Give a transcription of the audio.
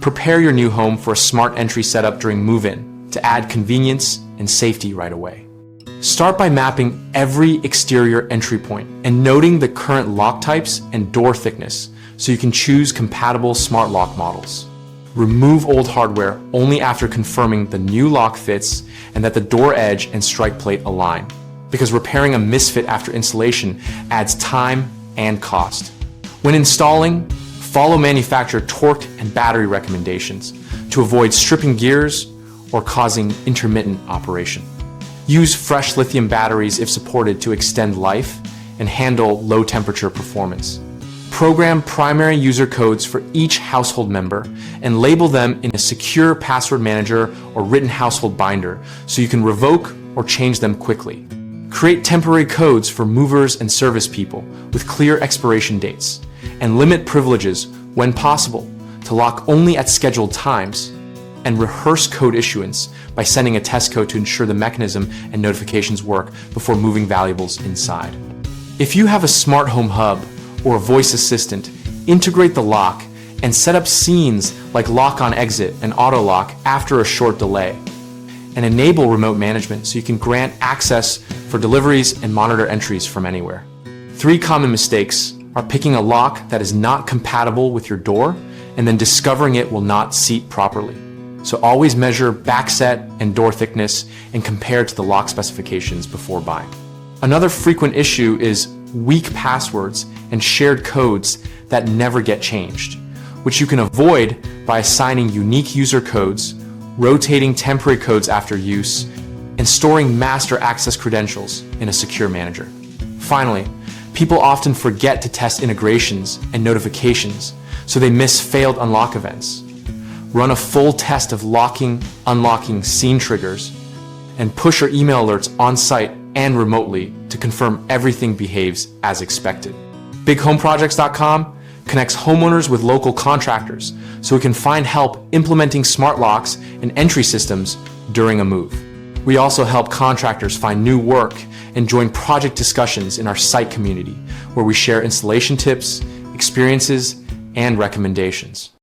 Prepare your new home for a smart entry setup during move-in to add convenience and safety right away. Start by mapping every exterior entry point and noting the current lock types and door thickness so you can choose compatible SmartLock models. Remove old hardware only after confirming the new lock fits and that the door edge and strike plate align, because repairing a misfit after installation adds time and cost. When installing, follow manufacturer torque and battery recommendations to avoid stripping gears or causing intermittent operation. Use fresh lithium batteries if supported to extend life and handle low temperature performance. Program primary user codes for each household member and label them in a secure password manager or written household binder so you can revoke or change them quickly. Create temporary codes for movers and service people with clear expiration dates, and limit privileges when possible to lock only at scheduled times, and rehearse code issuance by sending a test code to ensure the mechanism and notifications work before moving valuables inside. If you have a smart home hub or a voice assistant, integrate the lock and set up scenes like lock on exit and auto lock after a short delay, and enable remote management so you can grant access for deliveries and monitor entries from anywhere. 3 common mistakes are picking a lock that is not compatible with your door and then discovering it will not seat properly. So always measure backset and door thickness and compare to the lock specifications before buying. Another frequent issue is weak passwords and shared codes that never get changed, which you can avoid by assigning unique user codes, rotating temporary codes after use, and storing master access credentials in a secure manager. Finally, people often forget to test integrations and notifications, so they miss failed unlock events. Run a full test of locking, unlocking scene triggers, and push your email alerts on-site and remotely to confirm everything behaves as expected. BigHomeProjects.com connects homeowners with local contractors so we can find help implementing smart locks and entry systems during a move. We also help contractors find new work and join project discussions in our site community where we share installation tips, experiences, and recommendations.